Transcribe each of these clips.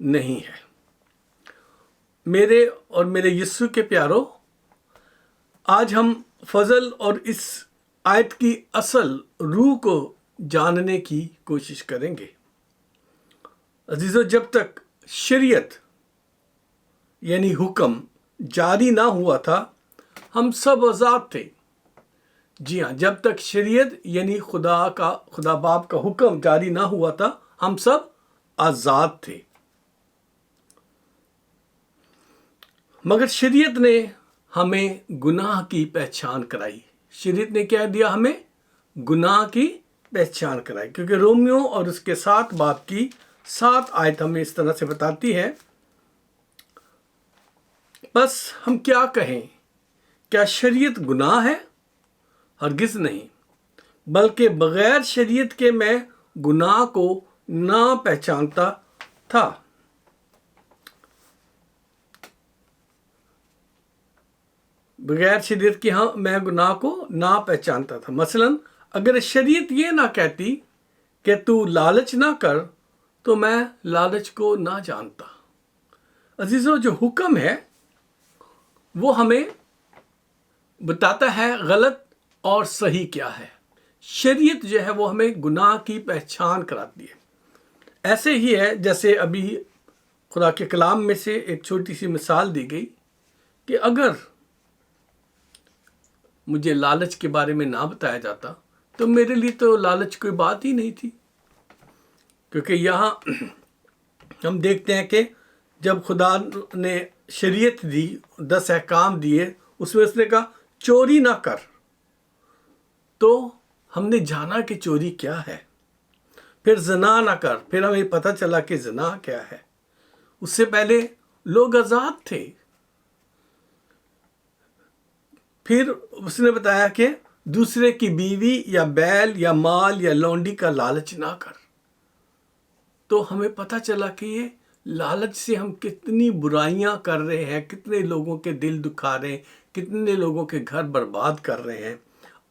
نہیں ہے۔ میرے اور میرے یسوع کے پیارو، آج ہم فضل اور اس آیت کی اصل روح کو جاننے کی کوشش کریں گے۔ عزیزو، جب تک شریعت یعنی حکم جاری نہ ہوا تھا، ہم سب آزاد تھے۔ جی ہاں، جب تک شریعت یعنی خدا باپ کا حکم جاری نہ ہوا تھا، ہم سب آزاد تھے۔ مگر شریعت نے ہمیں گناہ کی پہچان کرائی۔ شریعت نے کیا دیا؟ ہمیں گناہ کی پہچان کرائی، کیونکہ رومیو اور اس کے 7 باب کی 7 آیت ہمیں اس طرح سے بتاتی ہے۔ بس ہم کیا کہیں؟ کیا شریعت گناہ ہے؟ ہرگز نہیں، بلکہ بغیر شریعت کے میں گناہ کو نہ پہچانتا تھا۔ بغیر شریعت کے میں گناہ کو نہ پہچانتا تھا۔ مثلا اگر شریعت یہ نہ کہتی کہ تو لالچ نہ کر، تو میں لالچ کو نہ جانتا۔ عزیزو، جو حکم ہے وہ ہمیں بتاتا ہے غلط اور صحیح کیا ہے۔ شریعت جو ہے وہ ہمیں گناہ کی پہچان کراتی ہے۔ ایسے ہی ہے جیسے ابھی خدا کے کلام میں سے ایک چھوٹی سی مثال دی گئی کہ اگر مجھے لالچ کے بارے میں نہ بتایا جاتا تو میرے لیے تو لالچ کوئی بات ہی نہیں تھی، کیونکہ یہاں ہم دیکھتے ہیں کہ جب خدا نے شریعت دی، 10 احکام دیے، اس میں اس نے کہا چوری نہ کر، تو ہم نے جانا کہ چوری کیا ہے۔ پھر زنا نہ کر، پھر ہمیں پتہ چلا کہ زنا کیا ہے۔ اس سے پہلے لوگ آزاد تھے۔ پھر اس نے بتایا کہ دوسرے کی بیوی یا بیل یا مال یا لونڈی کا لالچ نہ کر۔ تو ہمیں پتہ چلا کہ یہ لالچ سے ہم کتنی برائیاں کر رہے ہیں، کتنے لوگوں کے دل دکھا رہے ہیں، کتنے لوگوں کے گھر برباد کر رہے ہیں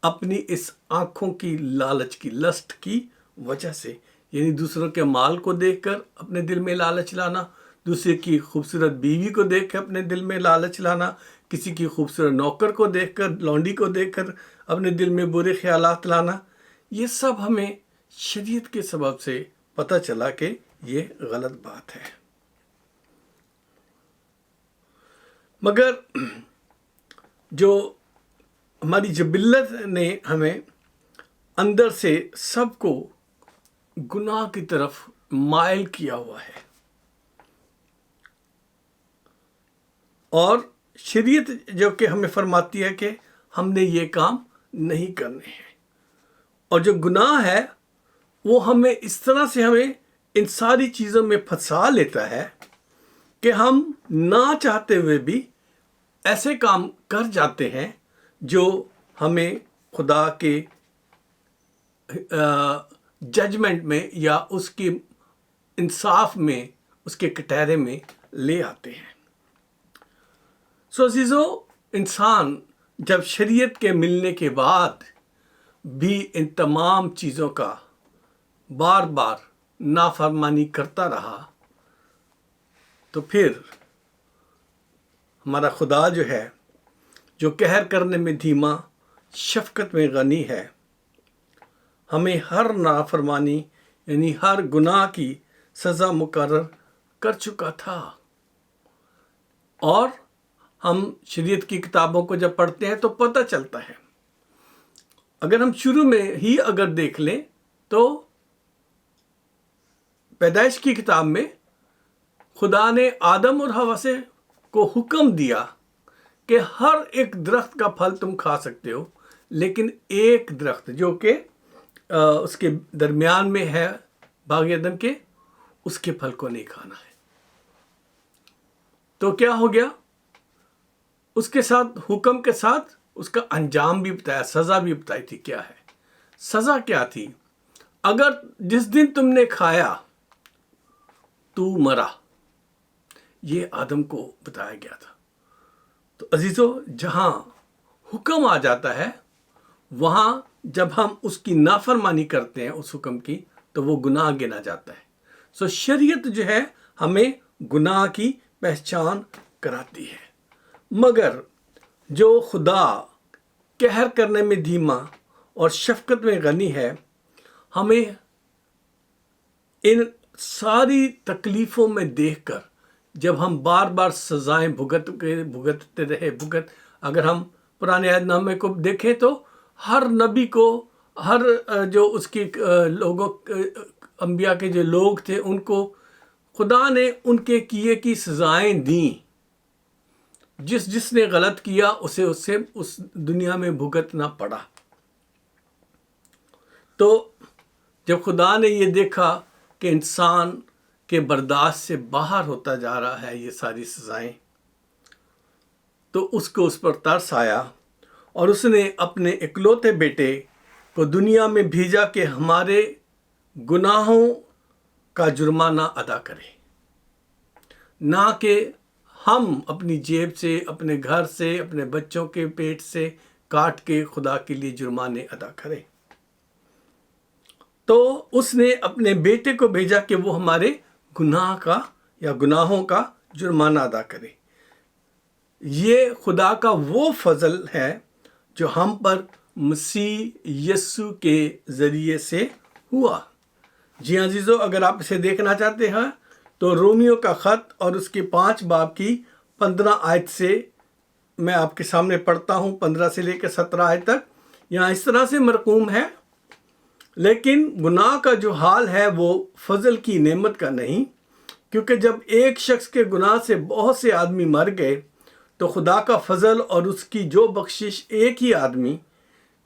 اپنی اس آنکھوں کی لالچ کی لسٹ کی وجہ سے۔ یعنی دوسروں کے مال کو دیکھ کر اپنے دل میں لالچ لانا، دوسرے کی خوبصورت بیوی کو دیکھ کر اپنے دل میں لالچ لانا، کسی کی خوبصورت نوکر کو دیکھ کر، لونڈی کو دیکھ کر اپنے دل میں برے خیالات لانا، یہ سب ہمیں شریعت کے سبب سے پتہ چلا کہ یہ غلط بات ہے۔ مگر جو ہماری جبلت نے ہمیں اندر سے سب کو گناہ کی طرف مائل کیا ہوا ہے، اور شریعت جو کہ ہمیں فرماتی ہے کہ ہم نے یہ کام نہیں کرنے ہیں، اور جو گناہ ہے وہ ہمیں اس طرح سے ہمیں ان ساری چیزوں میں پھنسا لیتا ہے کہ ہم نہ چاہتے ہوئے بھی ایسے کام کر جاتے ہیں جو ہمیں خدا کے ججمنٹ میں یا اس کی انصاف میں، اس کے کٹہرے میں لے آتے ہیں۔ عزیزو، انسان جب شریعت کے ملنے کے بعد بھی ان تمام چیزوں کا بار بار نافرمانی کرتا رہا، تو پھر ہمارا خدا جو ہے، جو قہر کرنے میں دھیما، شفقت میں غنی ہے، ہمیں ہر نافرمانی یعنی ہر گناہ کی سزا مقرر کر چکا تھا۔ اور ہم شریعت کی کتابوں کو جب پڑھتے ہیں تو پتہ چلتا ہے۔ اگر ہم شروع میں ہی اگر دیکھ لیں تو پیدائش کی کتاب میں خدا نے آدم اور حوا سے کو حکم دیا کہ ہر ایک درخت کا پھل تم کھا سکتے ہو، لیکن ایک درخت جو کہ اس کے درمیان میں ہے باغ عدن کے، اس کے پھل کو نہیں کھانا ہے۔ تو کیا ہو گیا؟ اس کے ساتھ، حکم کے ساتھ اس کا انجام بھی بتایا، سزا بھی بتائی تھی۔ کیا ہے سزا؟ کیا تھی؟ اگر جس دن تم نے کھایا تو مرا، یہ آدم کو بتایا گیا تھا۔ تو عزیزو، جہاں حکم آ جاتا ہے، وہاں جب ہم اس کی نافرمانی کرتے ہیں اس حکم کی، تو وہ گناہ گنا جاتا ہے۔ شریعت جو ہے ہمیں گناہ کی پہچان کراتی ہے۔ مگر جو خدا قہر کرنے میں دھیما اور شفقت میں غنی ہے، ہمیں ان ساری تکلیفوں میں دیکھ کر جب ہم بار بار سزائیں بھگتتے رہے اگر ہم پرانے عہد نامے کو دیکھیں تو ہر نبی کو، ہر جو اس کے لوگوں، انبیاء کے جو لوگ تھے، ان کو خدا نے ان کے کیے کی سزائیں دیں۔ جس نے غلط کیا اسے اس دنیا میں بھگتنا پڑا۔ تو جب خدا نے یہ دیکھا کہ انسان کے برداشت سے باہر ہوتا جا رہا ہے یہ ساری سزائیں، تو اس کو اس پر ترس آیا اور اس نے اپنے اکلوتے بیٹے کو دنیا میں بھیجا کہ ہمارے گناہوں کا جرمانہ ادا کرے، نہ کہ ہم اپنی جیب سے، اپنے گھر سے، اپنے بچوں کے پیٹ سے کاٹ کے خدا کے لیے جرمانے ادا کریں۔ تو اس نے اپنے بیٹے کو بھیجا کہ وہ ہمارے گناہوں کا جرمانہ ادا کرے۔ یہ خدا کا وہ فضل ہے جو ہم پر مسیح یسوع کے ذریعے سے ہوا۔ جی عزیزو، اگر آپ اسے دیکھنا چاہتے ہیں تو رومیو کا خط اور اس کے 5 باب کی 15 آیت سے میں آپ کے سامنے پڑھتا ہوں، 15 سے لے کے 17 آیت تک۔ یہاں اس طرح سے مرقوم ہے، لیکن گناہ کا جو حال ہے وہ فضل کی نعمت کا نہیں، کیونکہ جب ایک شخص کے گناہ سے بہت سے آدمی مر گئے تو خدا کا فضل اور اس کی جو بخشش ایک ہی آدمی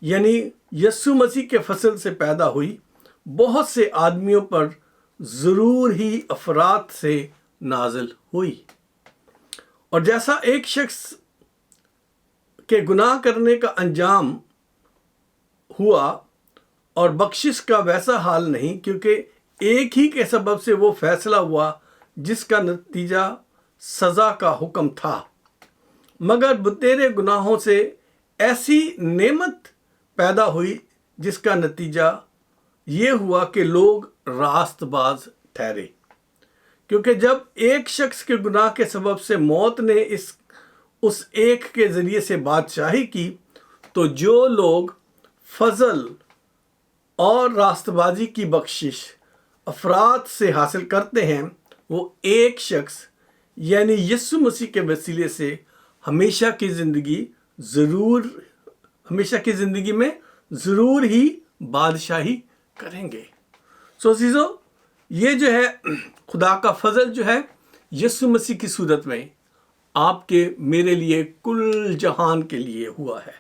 یعنی یسوع مسیح کے فضل سے پیدا ہوئی، بہت سے آدمیوں پر ضرور ہی افراط سے نازل ہوئی۔ اور جیسا ایک شخص کے گناہ کرنے کا انجام ہوا اور بخشش کا ویسا حال نہیں، کیونکہ ایک ہی کے سبب سے وہ فیصلہ ہوا جس کا نتیجہ سزا کا حکم تھا، مگر بتیرے گناہوں سے ایسی نعمت پیدا ہوئی جس کا نتیجہ یہ ہوا کہ لوگ راست باز ٹھہرے۔ کیونکہ جب ایک شخص کے گناہ کے سبب سے موت نے اس ایک کے ذریعے سے بادشاہی کی، تو جو لوگ فضل اور راست بازی کی بخشش افراد سے حاصل کرتے ہیں، وہ ایک شخص یعنی یسوع مسیح کے وسیلے سے ہمیشہ کی زندگی میں ضرور ہی بادشاہی کریں گے۔ سو عزیزو، یہ جو ہے خدا کا فضل جو ہے یسوع مسیح کی صورت میں آپ کے میرے لیے کل جہان کے لیے ہوا ہے۔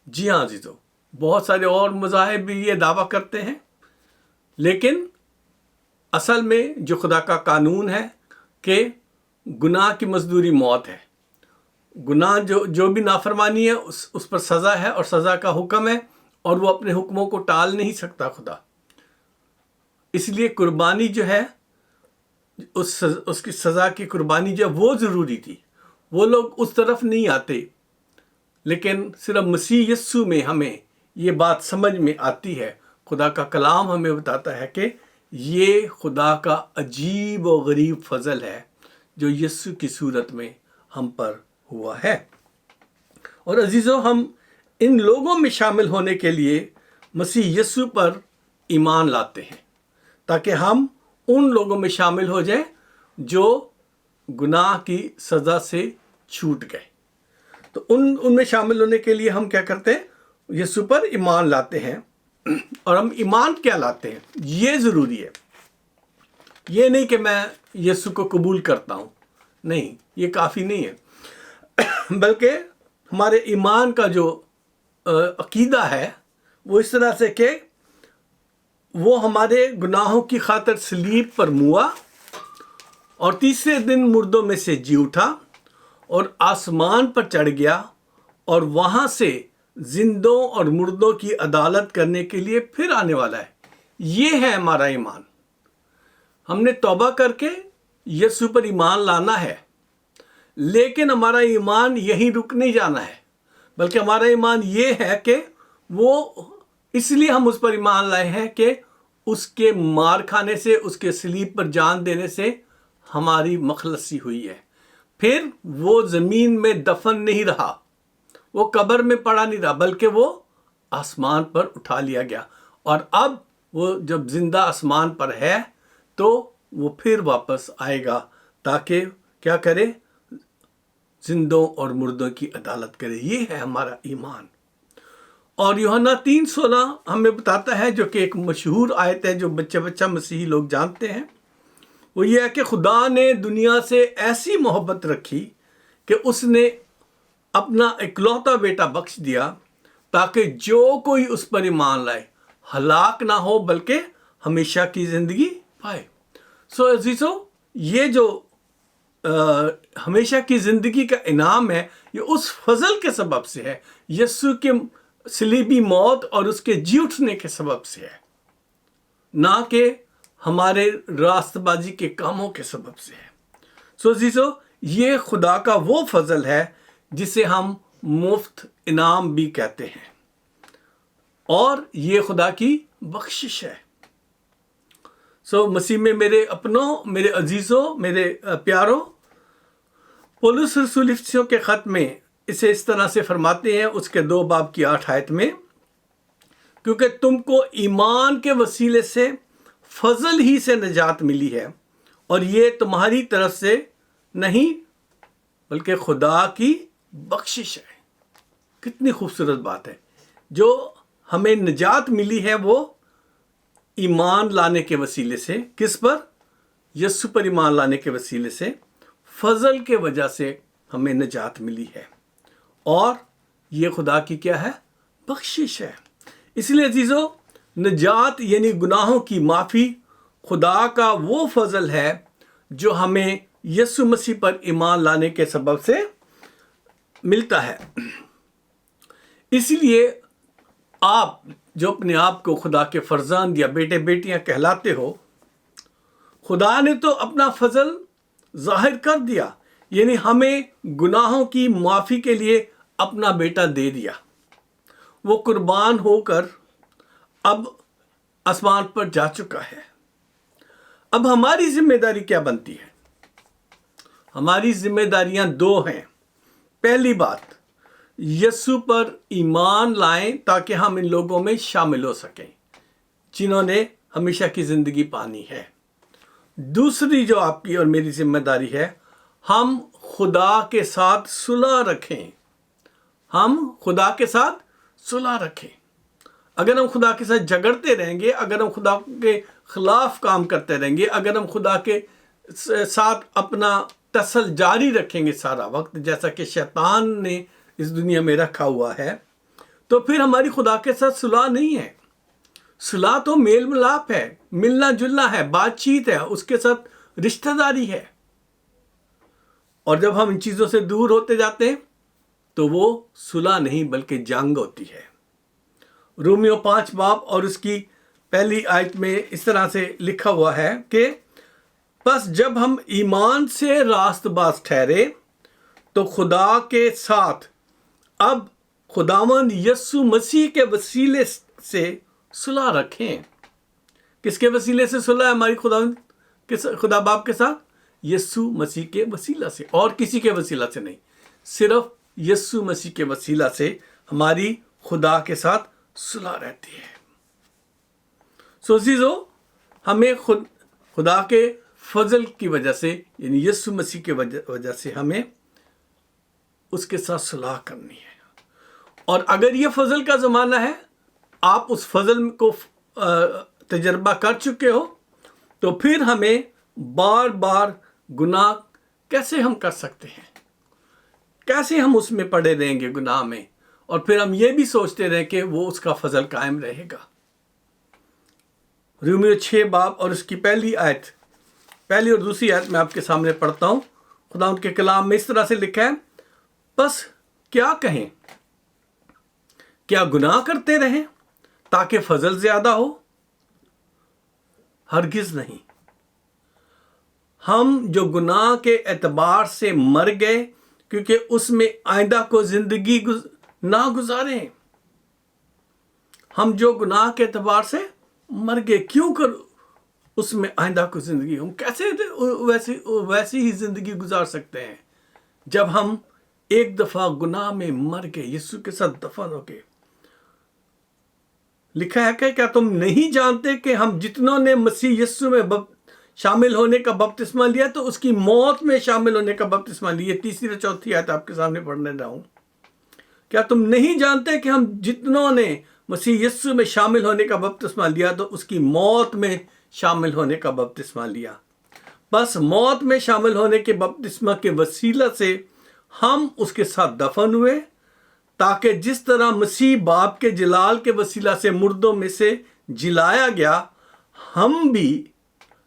جی ہاں عزیزو، بہت سارے اور مذاہب بھی یہ دعویٰ کرتے ہیں، لیکن اصل میں جو خدا کا قانون ہے کہ گناہ کی مزدوری موت ہے۔ گناہ جو بھی نافرمانی ہے اس پر سزا ہے اور سزا کا حکم ہے، اور وہ اپنے حکموں کو ٹال نہیں سکتا خدا۔ اس لیے قربانی جو ہے، اس کی سزا کی قربانی جو وہ ضروری تھی، وہ لوگ اس طرف نہیں آتے، لیکن صرف مسیح یسوع میں ہمیں یہ بات سمجھ میں آتی ہے۔ خدا کا کلام ہمیں بتاتا ہے کہ یہ خدا کا عجیب و غریب فضل ہے جو یسوع کی صورت میں ہم پر ہوا ہے۔ اور عزیزو، ہم ان لوگوں میں شامل ہونے کے لیے مسیح یسوع پر ایمان لاتے ہیں، تاکہ ہم ان لوگوں میں شامل ہو جائیں جو گناہ کی سزا سے چھوٹ گئے۔ تو ان میں شامل ہونے کے لیے ہم کیا کرتے ہیں؟ یسوع پر ایمان لاتے ہیں۔ اور ہم ایمان کیا لاتے ہیں؟ یہ ضروری ہے۔ یہ نہیں کہ میں یسوع کو قبول کرتا ہوں، نہیں، یہ کافی نہیں ہے، بلکہ ہمارے ایمان کا جو عقیدہ ہے وہ اس طرح سے کہ وہ ہمارے گناہوں کی خاطر صلیب پر موا اور تیسرے دن مردوں میں سے جی اٹھا اور آسمان پر چڑھ گیا اور وہاں سے زندوں اور مردوں کی عدالت کرنے کے لیے پھر آنے والا ہے۔ یہ ہے ہمارا ایمان۔ ہم نے توبہ کر کے یسوع پر ایمان لانا ہے، لیکن ہمارا ایمان یہیں رک نہیں جانا ہے، بلکہ ہمارا ایمان یہ ہے کہ وہ اس لیے ہم اس پر ایمان لائے ہیں کہ اس کے مار کھانے سے، اس کے صلیب پر جان دینے سے ہماری مخلصی ہوئی ہے. پھر وہ زمین میں دفن نہیں رہا، وہ قبر میں پڑا نہیں رہا، بلکہ وہ آسمان پر اٹھا لیا گیا. اور اب وہ جب زندہ آسمان پر ہے تو وہ پھر واپس آئے گا تاکہ کیا کرے؟ زندوں اور مردوں کی عدالت کرے. یہ ہے ہمارا ایمان. اور یوحنا 3:16 ہمیں بتاتا ہے، جو کہ ایک مشہور آیت ہے جو بچہ مسیحی لوگ جانتے ہیں. وہ یہ ہے کہ خدا نے دنیا سے ایسی محبت رکھی کہ اس نے اپنا اکلوتا بیٹا بخش دیا تاکہ جو کوئی اس پر ایمان لائے ہلاک نہ ہو بلکہ ہمیشہ کی زندگی پائے. سو عزیزو، یہ جو ہمیشہ کی زندگی کا انعام ہے، یہ اس فضل کے سبب سے ہے، یسوع کے صلیبی موت اور اس کے جی اٹھنے کے سبب سے ہے، نہ کہ ہمارے راست بازی کے کاموں کے سبب سے ہے. سو عزیزو، یہ خدا کا وہ فضل ہے جسے ہم مفت انعام بھی کہتے ہیں، اور یہ خدا کی بخشش ہے. سو مسیح میں میرے اپنوں، میرے عزیزوں، میرے پیاروں، پولس رسول افسیوں کے خط میں اسے اس طرح سے فرماتے ہیں، اس کے 2 باب کی 8 آیت میں، کیونکہ تم کو ایمان کے وسیلے سے فضل ہی سے نجات ملی ہے، اور یہ تمہاری طرف سے نہیں بلکہ خدا کی بخشش ہے. کتنی خوبصورت بات ہے. جو ہمیں نجات ملی ہے وہ ایمان لانے کے وسیلے سے. کس پر؟ یسوع پر ایمان لانے کے وسیلے سے. فضل کے وجہ سے ہمیں نجات ملی ہے، اور یہ خدا کی کیا ہے؟ بخشش ہے. اس لیے عزیزو، نجات یعنی گناہوں کی معافی خدا کا وہ فضل ہے جو ہمیں یسوع مسیح پر ایمان لانے کے سبب سے ملتا ہے. اس لیے آپ جو اپنے آپ کو خدا کے فرزند یا بیٹے بیٹیاں کہلاتے ہو، خدا نے تو اپنا فضل ظاہر کر دیا، یعنی ہمیں گناہوں کی معافی کے لیے اپنا بیٹا دے دیا. وہ قربان ہو کر اب آسمان پر جا چکا ہے. اب ہماری ذمہ داری کیا بنتی ہے؟ ہماری ذمہ داریاں 2 ہیں. پہلی بات، یسوع پر ایمان لائیں تاکہ ہم ان لوگوں میں شامل ہو سکیں جنہوں نے ہمیشہ کی زندگی پانی ہے. دوسری جو آپ کی اور میری ذمہ داری ہے، ہم خدا کے ساتھ صلح رکھیں. ہم خدا کے ساتھ صلح رکھیں. اگر ہم خدا کے ساتھ جھگڑتے رہیں گے، اگر ہم خدا کے خلاف کام کرتے رہیں گے، اگر ہم خدا کے ساتھ اپنا تصل جاری رکھیں گے سارا وقت، جیسا کہ شیطان نے اس دنیا میں رکھا ہوا ہے، تو پھر ہماری خدا کے ساتھ صلح نہیں ہے. صلح تو میل ملاپ ہے، ملنا جلنا ہے، بات چیت ہے، اس کے ساتھ رشتہ داری ہے. اور جب ہم ان چیزوں سے دور ہوتے جاتے ہیں تو وہ صلح نہیں بلکہ جنگ ہوتی ہے. رومیو 5 باب اور اس کی 1 آیت میں اس طرح سے لکھا ہوا ہے کہ پس جب ہم ایمان سے راست باز ٹھہرے تو خدا کے ساتھ اب خداوند یسوع مسیح کے وسیلے سے صلح رکھیں. کس کے وسیلے سے صلح ہے ہماری خدا باپ کے ساتھ؟ یسوع مسیح کے وسیلہ سے، اور کسی کے وسیلہ سے نہیں، صرف یسوع مسیح کے وسیلہ سے ہماری خدا کے ساتھ صلح رہتی ہے. سو عزیزو، ہمیں خدا کے فضل کی وجہ سے، یعنی یسوع مسیح کی وجہ سے ہمیں اس کے ساتھ صلح کرنی ہے. اور اگر یہ فضل کا زمانہ ہے، آپ اس فضل کو تجربہ کر چکے ہو، تو پھر ہمیں بار بار گناہ کیسے ہم کر سکتے ہیں؟ کیسے ہم اس میں پڑے رہیں گے گناہ میں، اور پھر ہم یہ بھی سوچتے رہیں کہ وہ اس کا فضل قائم رہے گا. رومیو 6 باب اور اس کی 1 آیت، 1 اور 2 آیت میں آپ کے سامنے پڑھتا ہوں. خدا ان کے کلام میں اس طرح سے لکھا ہے، بس کیا کہیں؟ کیا گناہ کرتے رہیں تاکہ فضل زیادہ ہو؟ ہرگز نہیں. ہم جو گناہ کے اعتبار سے مر گئے کیونکہ اس میں آئندہ کو زندگی نہ گزاریں. ہم جو گناہ کے اعتبار سے مر گئے، کیوں اس میں آئندہ کو زندگی ہم کیسے ویسی ہی زندگی گزار سکتے ہیں جب ہم ایک دفعہ گناہ میں مر گئے، یسوع کے ساتھ دفن ہو گئے؟ لکھا ہے کہ کیا تم نہیں جانتے کہ ہم جتنوں نے مسیح یسوع میں شامل ہونے کا بپتسمہ لیا تو اس کی موت میں شامل ہونے کا بپتسمہ لیا؟ تیسری اور چوتھی آیت آپ کے سامنے پڑھنے رہا ہوں۔ کیا تم نہیں جانتے کہ ہم جتنوں نے مسیح یسوع میں شامل ہونے کا بپتسمہ لیا تو اس کی موت میں شامل ہونے کا بپتسمہ لیا؟ بس موت میں شامل ہونے کے بپتسمہ کے وسیلہ سے ہم اس کے ساتھ دفن ہوئے، تاکہ جس طرح مسیح باپ کے جلال کے وسیلہ سے مردوں میں سے جلایا گیا، ہم بھی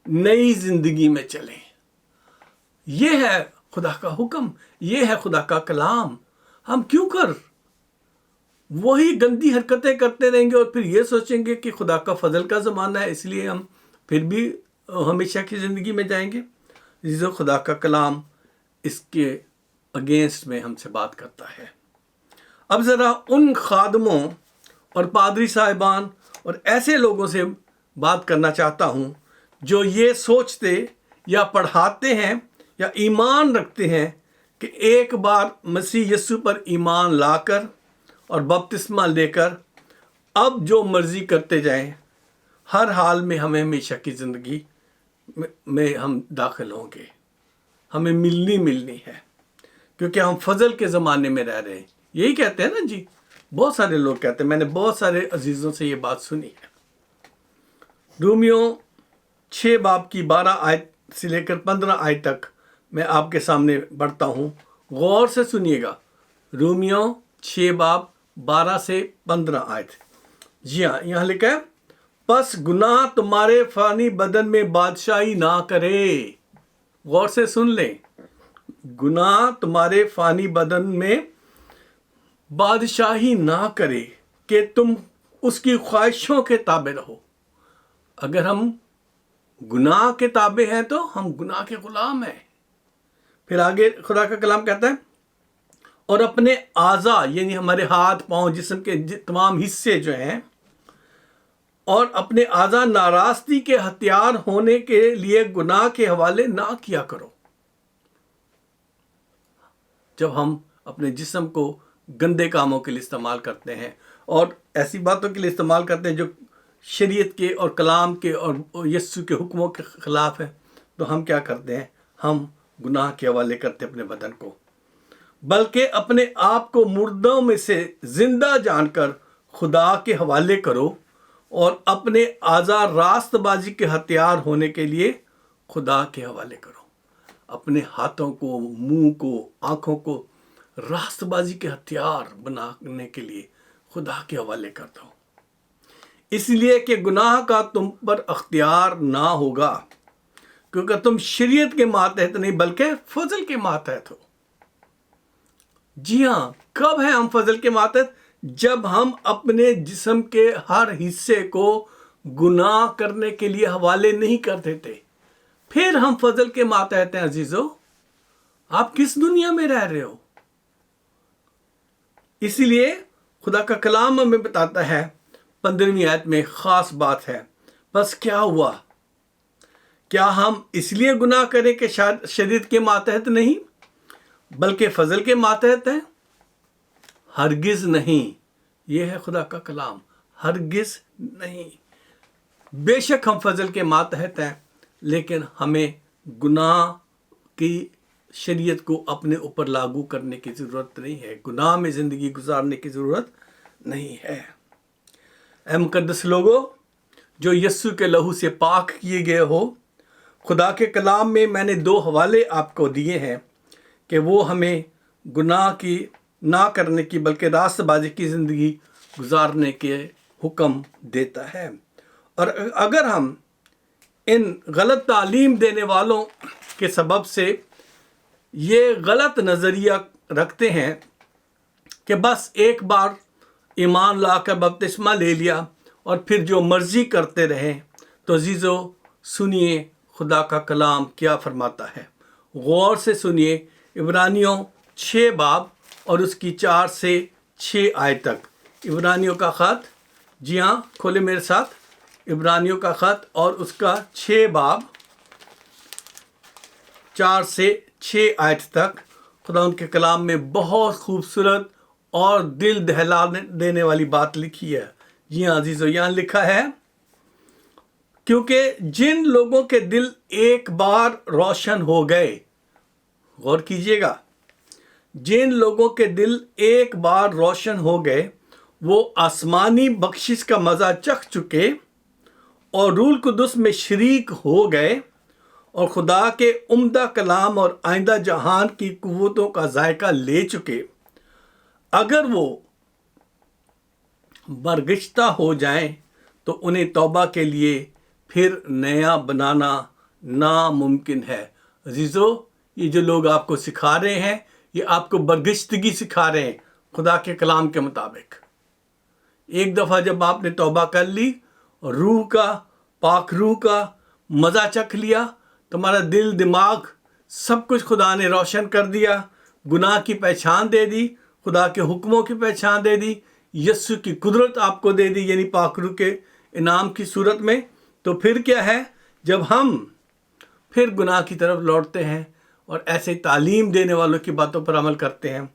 نئی زندگی میں چلیں۔ یہ ہے خدا کا حکم، یہ ہے خدا کا کلام۔ ہم کیوں کر وہی گندی حرکتیں کرتے رہیں گے اور پھر یہ سوچیں گے کہ خدا کا فضل کا زمانہ ہے اس لیے ہم پھر بھی ہمیشہ کی زندگی میں جائیں گے؟ عزیزو، خدا کا کلام اس کے اگینسٹ میں ہم سے بات کرتا ہے۔ اب ذرا ان خادموں اور پادری صاحبان اور ایسے لوگوں سے بات کرنا چاہتا ہوں جو یہ سوچتے یا پڑھاتے ہیں یا ایمان رکھتے ہیں کہ ایک بار مسیح یسوع پر ایمان لا کر اور بپتسمہ لے کر اب جو مرضی کرتے جائیں، ہر حال میں ہمیں ہمیشہ کی زندگی میں ہم داخل ہوں گے، ہمیں ملنی ہے، کیونکہ ہم فضل کے زمانے میں رہ رہے ہیں۔ یہی کہتے ہیں نا جی، بہت سارے لوگ کہتے ہیں، میں نے بہت سارے عزیزوں سے یہ بات سنی ہے۔ رومیو 6 باب کی 12 آیت سے لے کر 15 آیت تک میں آپ کے سامنے پڑھتا ہوں، غور سے سنیے گا۔ رومیو 6 باب 12 سے 15 آیت۔ جی ہاں، یہاں لکھا ہے، پس گناہ تمہارے فانی بدن میں بادشاہی نہ کرے۔ غور سے سن لیں، گناہ تمہارے فانی بدن میں بادشاہی نہ کرے کہ تم اس کی خواہشوں کے تابع رہو۔ اگر ہم گناہ کے تابع ہیں تو ہم گناہ کے غلام ہیں۔ پھر آگے خدا کا کلام کہتا ہے، اور اپنے اعضاء یعنی ہمارے ہاتھ پاؤں جسم کے تمام حصے جو ہیں، اور اپنے اعضاء ناراستی کے ہتھیار ہونے کے لیے گناہ کے حوالے نہ کیا کرو۔ جب ہم اپنے جسم کو گندے کاموں کے لیے استعمال کرتے ہیں اور ایسی باتوں کے لیے استعمال کرتے ہیں جو شریعت کے اور کلام کے اور یسوع کے حکموں کے خلاف ہے، تو ہم کیا کرتے ہیں؟ ہم گناہ کے حوالے کرتے ہیں اپنے بدن کو، بلکہ اپنے آپ کو مردوں میں سے زندہ جان کر خدا کے حوالے کرو اور اپنے اعضاء راست بازی کے ہتھیار ہونے کے لیے خدا کے حوالے کرو۔ اپنے ہاتھوں کو، منہ کو، آنکھوں کو راست بازی کے ہتھیار بنانے کے لیے خدا کے حوالے کر دو، اس لیے کہ گناہ کا تم پر اختیار نہ ہوگا، کیونکہ تم شریعت کے ماتحت نہیں بلکہ فضل کے ماتحت ہو۔ جی ہاں، کب ہیں ہم فضل کے ماتحت؟ جب ہم اپنے جسم کے ہر حصے کو گناہ کرنے کے لیے حوالے نہیں کر دیتے، پھر ہم فضل کے ماتحت ہیں۔ عزیزو، آپ کس دنیا میں رہ رہے ہو؟ اسی لیے خدا کا کلام ہمیں بتاتا ہے 15ویں آیت میں خاص بات ہے، بس کیا ہوا؟ کیا ہم اس لیے گناہ کریں کہ شریعت کے ماتحت نہیں بلکہ فضل کے ماتحت ہیں؟ ہرگز نہیں۔ یہ ہے خدا کا کلام، ہرگز نہیں۔ بے شک ہم فضل کے ماتحت ہیں، لیکن ہمیں گناہ کی شریعت کو اپنے اوپر لاگو کرنے کی ضرورت نہیں ہے، گناہ میں زندگی گزارنے کی ضرورت نہیں ہے۔ اے مقدس لوگو جو یسوع کے لہو سے پاک کیے گئے ہو، خدا کے کلام میں میں نے 2 حوالے آپ کو دیے ہیں کہ وہ ہمیں گناہ کی نہ کرنے کی بلکہ راست بازی کی زندگی گزارنے کے حکم دیتا ہے۔ اور اگر ہم ان غلط تعلیم دینے والوں کے سبب سے یہ غلط نظریہ رکھتے ہیں کہ بس ایک بار ایمان لا کر بپتسمہ لے لیا اور پھر جو مرضی کرتے رہیں، تو عزیزو سنیے خدا کا کلام کیا فرماتا ہے، غور سے سنیے۔ عبرانیوں 6 باب اور اس کی 4 سے 6 آیت تک۔ عبرانیوں کا خط، جی ہاں، کھولے میرے ساتھ۔ عبرانیوں کا خط اور اس کا 6 باب 4 سے 6 آیت تک خدا ان کے کلام میں بہت خوبصورت اور دل دہلا دینے والی بات لکھی ہے۔ جی ہاں عزیزو، یہاں لکھا ہے، کیونکہ جن لوگوں کے دل ایک بار روشن ہو گئے، غور کیجئے گا، جن لوگوں کے دل ایک بار روشن ہو گئے وہ آسمانی بخشش کا مزہ چکھ چکے اور روح القدس میں شریک ہو گئے اور خدا کے عمدہ کلام اور آئندہ جہان کی قوتوں کا ذائقہ لے چکے، اگر وہ برگشتہ ہو جائیں تو انہیں توبہ کے لیے پھر نیا بنانا ناممکن ہے۔ عزیزو، یہ جو لوگ آپ کو سکھا رہے ہیں، یہ آپ کو برگشتگی سکھا رہے ہیں خدا کے کلام کے مطابق۔ ایک دفعہ جب آپ نے توبہ کر لی اور روح کا، پاک روح کا مزہ چکھ لیا، تمہارا دل، دماغ، سب کچھ خدا نے روشن کر دیا، گناہ کی پہچان دے دی، خدا کے حکموں کی پہچان دے دی، یسوع کی قدرت آپ کو دے دی، یعنی پاک روح کے انعام کی صورت میں، تو پھر کیا ہے؟ جب ہم پھر گناہ کی طرف لوٹتے ہیں اور ایسے تعلیم دینے والوں کی باتوں پر عمل کرتے ہیں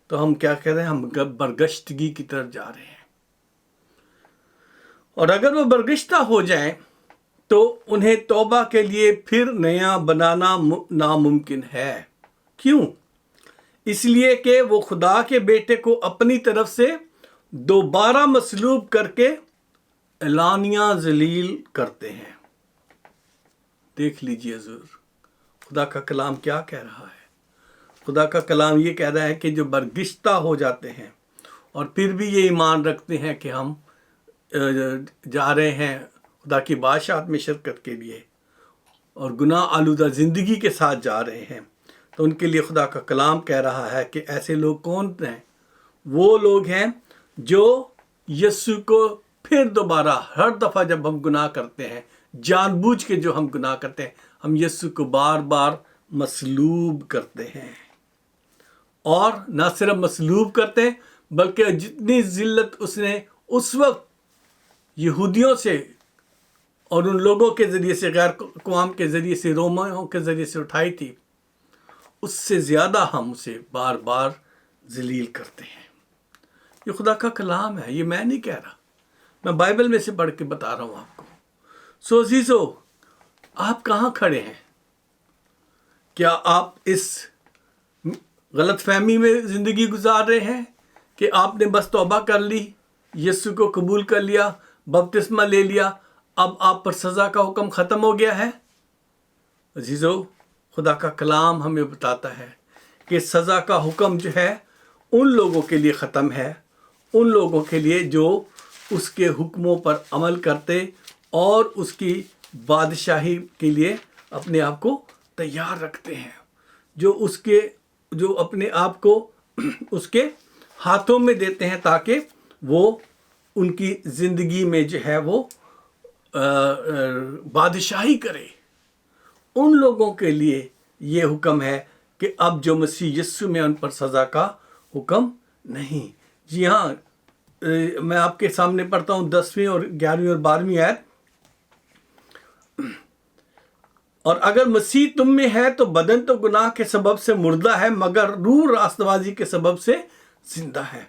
تو ہم کیا کہہ رہے ہیں؟ ہم برگشتگی کی طرف جا رہے ہیں۔ اور اگر وہ برگشتہ ہو جائیں تو انہیں توبہ کے لیے پھر نیا بنانا ناممکن ہے۔ کیوں؟ اس لیے کہ وہ خدا کے بیٹے کو اپنی طرف سے دوبارہ مصلوب کر کے اعلانیہ ذلیل کرتے ہیں۔ دیکھ لیجئے حضور، خدا کا کلام کیا کہہ رہا ہے۔ خدا کا کلام یہ کہہ رہا ہے کہ جو برگشتہ ہو جاتے ہیں اور پھر بھی یہ ایمان رکھتے ہیں کہ ہم جا رہے ہیں خدا کی بادشاہت میں شرکت کے لیے اور گناہ آلودہ زندگی کے ساتھ جا رہے ہیں، تو ان کے لیے خدا کا کلام کہہ رہا ہے کہ ایسے لوگ کون ہیں؟ وہ لوگ ہیں جو یسوع کو پھر دوبارہ، ہر دفعہ جب ہم گناہ کرتے ہیں، جان بوجھ کے جو ہم گناہ کرتے ہیں، ہم یسوع کو بار بار مصلوب کرتے ہیں۔ اور نہ صرف مصلوب کرتے ہیں بلکہ جتنی ذلت اس نے اس وقت یہودیوں سے اور ان لوگوں کے ذریعے سے، غیر اقوام کے ذریعے سے، رومیوں کے ذریعے سے اٹھائی تھی، اس سے زیادہ ہم اسے بار بار ذلیل کرتے ہیں۔ یہ خدا کا کلام ہے، یہ میں نہیں کہہ رہا، میں بائبل میں سے پڑھ کے بتا رہا ہوں آپ کو۔ سو عزیزو، آپ کہاں کھڑے ہیں؟ کیا آپ اس غلط فہمی میں زندگی گزار رہے ہیں کہ آپ نے بس توبہ کر لی، یسوع کو قبول کر لیا، بپتسمہ لے لیا، اب آپ پر سزا کا حکم ختم ہو گیا ہے؟ عزیزو، خدا کا کلام ہمیں بتاتا ہے کہ سزا کا حکم جو ہے ان لوگوں کے لیے ختم ہے، ان لوگوں کے لیے جو اس کے حکموں پر عمل کرتے اور اس کی بادشاہی کے لیے اپنے آپ کو تیار رکھتے ہیں، جو اپنے آپ کو اس کے ہاتھوں میں دیتے ہیں تاکہ وہ ان کی زندگی میں جو ہے وہ بادشاہی کرے۔ ان لوگوں کے لیے یہ حکم ہے کہ اب جو مسیح یسوع میں، ان پر سزا کا حکم نہیں۔ جی ہاں، میں آپ کے سامنے پڑھتا ہوں 10ویں اور 11ویں اور 12ویں آیت۔ اور اگر مسیح تم میں ہے تو بدن تو گناہ کے سبب سے مردہ ہے، مگر روح راست بازی کے سبب سے زندہ ہے۔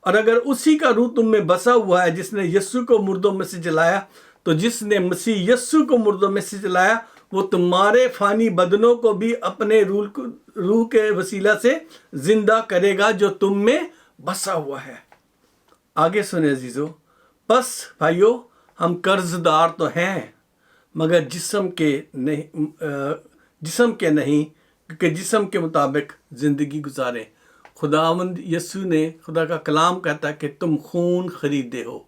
اور اگر اسی کا روح تم میں بسا ہوا ہے جس نے یسوع کو مردوں میں سے جلایا، تو جس نے مسیح یسوع کو مردوں میں سے جلایا وہ تمہارے فانی بدنوں کو بھی اپنے روح کے وسیلہ سے زندہ کرے گا جو تم میں بسا ہوا ہے۔ آگے سنیں عزیزو، پس بھائیو، ہم قرض دار تو ہیں مگر جسم کے نہیں، کیونکہ جسم کے مطابق زندگی گزاریں۔ خداوند یسوع نے، خدا کا کلام کہتا ہے کہ تم خون خریدے ہو،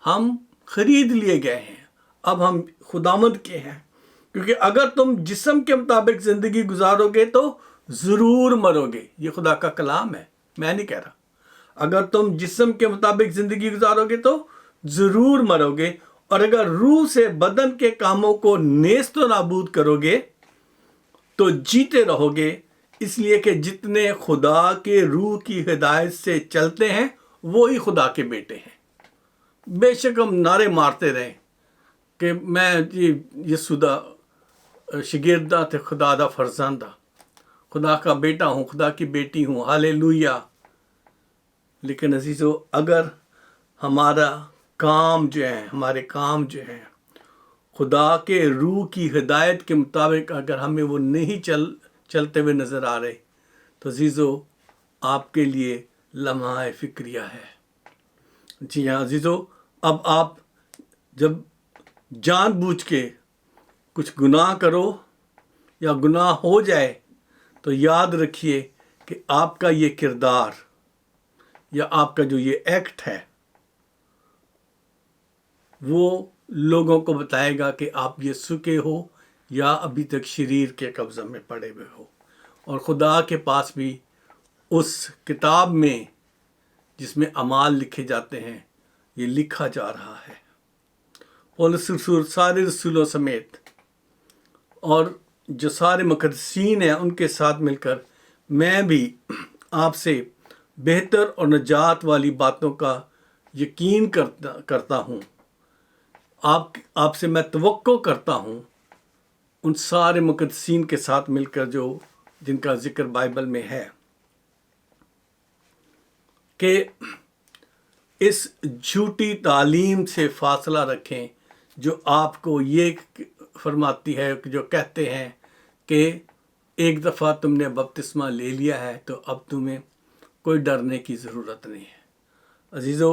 ہم خرید لیے گئے ہیں، اب ہم خداوند کے ہیں۔ کیونکہ اگر تم جسم کے مطابق زندگی گزارو گے تو ضرور مرو گے۔ یہ خدا کا کلام ہے، میں نہیں کہہ رہا۔ اگر تم جسم کے مطابق زندگی گزارو گے تو ضرور مرو گے، اور اگر روح سے بدن کے کاموں کو نیست و نابود کرو گے تو جیتے رہو گے، اس لیے کہ جتنے خدا کے روح کی ہدایت سے چلتے ہیں وہی خدا کے بیٹے ہیں۔ بے شک ہم نعرے مارتے رہیں، کہ میں یسوع دا شگرد تے خدا دا فرزند خدا کا بیٹا ہوں، خدا کی بیٹی ہوں، ہالےلویا۔ لیکن عزیزو، اگر ہمارا کام جو ہے، ہمارے کام جو ہیں خدا کے روح کی ہدایت کے مطابق اگر ہمیں وہ نہیں چلتے ہوئے نظر آ رہے، تو عزیزو آپ کے لیے لمحہ فکریہ ہے۔ جی ہاں عزیزو، اب آپ جب جان بوجھ کے کچھ گناہ کرو یا گناہ ہو جائے تو یاد رکھیے کہ آپ کا یہ کردار یا آپ کا جو یہ ایکٹ ہے وہ لوگوں کو بتائے گا کہ آپ یسوع کے ہو یا ابھی تک شریر کے قبضہ میں پڑے ہوئے ہو۔ اور خدا کے پاس بھی اس کتاب میں جس میں اعمال لکھے جاتے ہیں یہ لکھا جا رہا ہے۔ پولس رسول سارے رسولوں سمیت اور جو سارے مقدسین ہیں ان کے ساتھ مل کر میں بھی آپ سے بہتر اور نجات والی باتوں کا یقین کرتا ہوں۔ آپ سے میں توقع کرتا ہوں ان سارے مقدسین کے ساتھ مل کر جن کا ذکر بائبل میں ہے، کہ اس جھوٹی تعلیم سے فاصلہ رکھیں جو آپ کو یہ فرماتی ہے، جو کہتے ہیں کہ ایک دفعہ تم نے بپتسمہ لے لیا ہے تو اب تمہیں کوئی ڈرنے کی ضرورت نہیں ہے۔ عزیزو،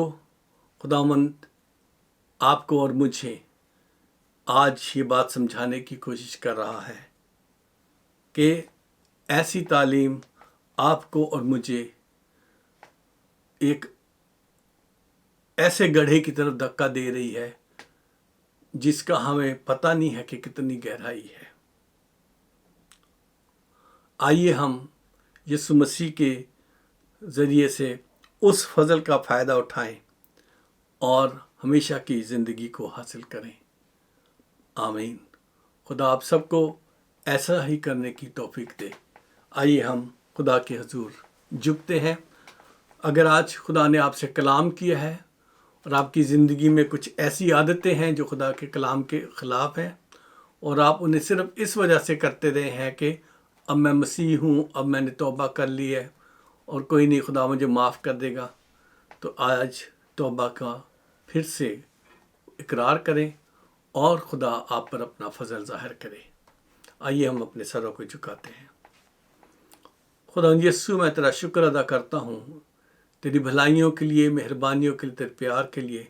خداوند آپ کو اور مجھے آج یہ بات سمجھانے کی کوشش کر رہا ہے کہ ایسی تعلیم آپ کو اور مجھے ایک ایسے گڑھے کی طرف دھکا دے رہی ہے جس کا ہمیں پتہ نہیں ہے کہ کتنی گہرائی ہے۔ آئیے ہم یسوع مسیح کے ذریعے سے اس فضل کا فائدہ اٹھائیں اور ہمیشہ کی زندگی کو حاصل کریں۔ آمین۔ خدا آپ سب کو ایسا ہی کرنے کی توفیق دے۔ آئیے ہم خدا کے حضور جھکتے ہیں۔ اگر آج خدا نے آپ سے کلام کیا ہے اور آپ کی زندگی میں کچھ ایسی عادتیں ہیں جو خدا کے کلام کے خلاف ہیں اور آپ انہیں صرف اس وجہ سے کرتے رہے ہیں کہ اب میں مسیح ہوں، اب میں نے توبہ کر لی ہے اور کوئی نہیں، خدا مجھے معاف کر دے گا، تو آج توبہ کا پھر سے اقرار کریں اور خدا آپ پر اپنا فضل ظاہر کرے۔ آئیے ہم اپنے سروں کو جھکاتے ہیں۔ خدا یسوع، میں تیرا شکر ادا کرتا ہوں تیری بھلائیوں کے لیے، مہربانیوں کے لیے، تیرے پیار کے لیے۔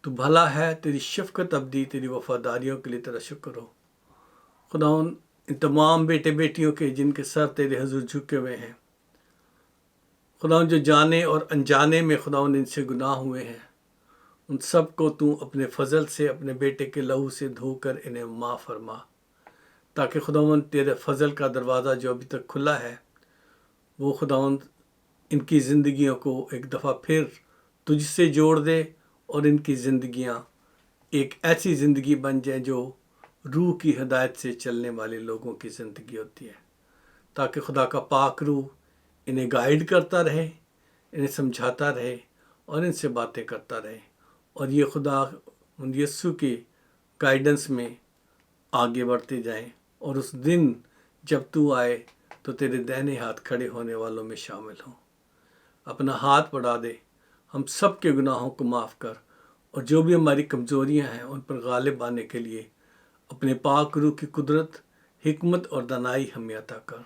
تو بھلا ہے، تیری شفقت ابدی، تیری وفاداریوں کے لیے تیرا شکر ہو۔ خدا ان تمام بیٹے بیٹیوں کے جن کے سر تیرے حضور جھکے ہوئے ہیں، خدا جو جانے اور انجانے میں خدا ان سے گناہ ہوئے ہیں، ان سب کو تو اپنے فضل سے، اپنے بیٹے کے لہو سے دھو کر انہیں معاف فرما، تاکہ خداوند تیرے فضل کا دروازہ جو ابھی تک کھلا ہے وہ خداوند ان کی زندگیوں کو ایک دفعہ پھر تجھ سے جوڑ دے اور ان کی زندگیاں ایک ایسی زندگی بن جائیں جو روح کی ہدایت سے چلنے والے لوگوں کی زندگی ہوتی ہے، تاکہ خدا کا پاک روح انہیں گائیڈ کرتا رہے، انہیں سمجھاتا رہے اور ان سے باتیں کرتا رہے، اور یہ خدا یسوع کی گائیڈنس میں آگے بڑھتے جائیں، اور اس دن جب تو آئے تو تیرے دائنے ہاتھ کھڑے ہونے والوں میں شامل ہوں۔ اپنا ہاتھ بڑھا دے، ہم سب کے گناہوں کو معاف کر، اور جو بھی ہماری کمزوریاں ہیں ان پر غالب آنے کے لیے اپنے پاک روح کی قدرت، حکمت اور دانائی ہمیں عطا کر،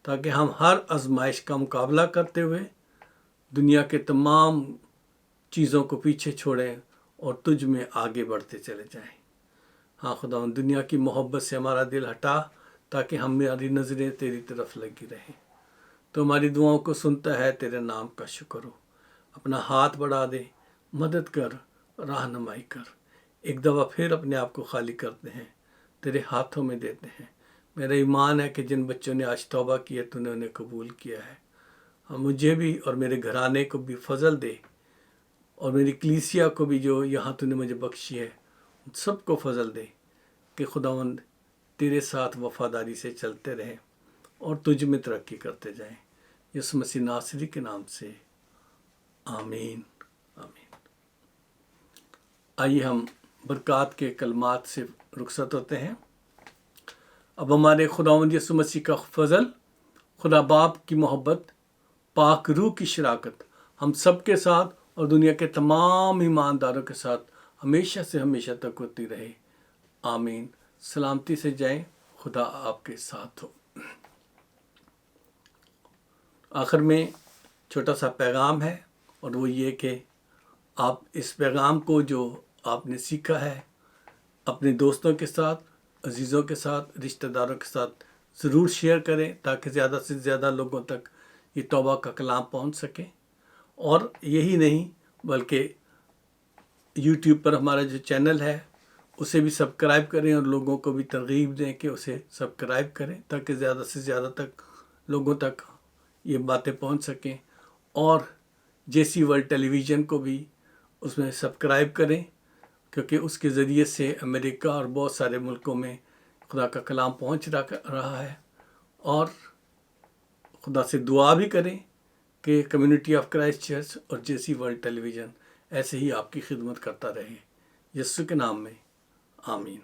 تاکہ ہم ہر آزمائش کا مقابلہ کرتے ہوئے دنیا کے تمام چیزوں کو پیچھے چھوڑیں اور تجھ میں آگے بڑھتے چلے جائیں۔ ہاں خدا، دنیا کی محبت سے ہمارا دل ہٹا تاکہ ہماری نظریں تیری طرف لگی رہیں۔ تو ہماری دعاؤں کو سنتا ہے، تیرے نام کا شکر ہو۔ اپنا ہاتھ بڑھا دے، مدد کر، رہنمائی کر۔ ایک دفعہ پھر اپنے آپ کو خالی کرتے ہیں، تیرے ہاتھوں میں دیتے ہیں۔ میرا ایمان ہے کہ جن بچوں نے آج توبہ کی ہے تو نے انہیں قبول کیا ہے۔ ہم مجھے بھی اور میرے گھرانے کو بھی فضل دے، اور میری کلیسیا کو بھی جو یہاں تو نے مجھے بخشی ہے، ان سب کو فضل دے کہ خداوند تیرے ساتھ وفاداری سے چلتے رہیں اور تجھ میں ترقی کرتے جائیں۔ یسوع مسیح ناصری کے نام سے آمین، آمین۔ آئیے ہم برکات کے کلمات سے رخصت ہوتے ہیں۔ اب ہمارے خداوند یسوع مسیح کا فضل، خدا باپ کی محبت، پاک روح کی شراکت ہم سب کے ساتھ اور دنیا کے تمام ایمانداروں کے ساتھ ہمیشہ سے ہمیشہ تک ہوتی رہے، آمین۔ سلامتی سے جائیں، خدا آپ کے ساتھ ہو۔ آخر میں چھوٹا سا پیغام ہے، اور وہ یہ کہ آپ اس پیغام کو جو آپ نے سیکھا ہے اپنے دوستوں کے ساتھ، عزیزوں کے ساتھ، رشتہ داروں کے ساتھ ضرور شیئر کریں، تاکہ زیادہ سے زیادہ لوگوں تک یہ توبہ کا کلام پہنچ سکے۔ اور یہی نہیں بلکہ یوٹیوب پر ہمارا جو چینل ہے اسے بھی سبسکرائب کریں، اور لوگوں کو بھی ترغیب دیں کہ اسے سبسکرائب کریں، تاکہ زیادہ سے زیادہ تک لوگوں تک یہ باتیں پہنچ سکیں۔ اور جیسی ورلڈ ٹیلی ویژن کو بھی اس میں سبسکرائب کریں، کیونکہ اس کے ذریعے سے امریکہ اور بہت سارے ملکوں میں خدا کا کلام پہنچ رہا ہے۔ اور خدا سے دعا بھی کریں کہ کمیونٹی آف کرائسٹ چرچ اور جیسی ورلڈ ٹیلی ویژن ایسے ہی آپ کی خدمت کرتا رہے، یسوع کے نام میں، آمین۔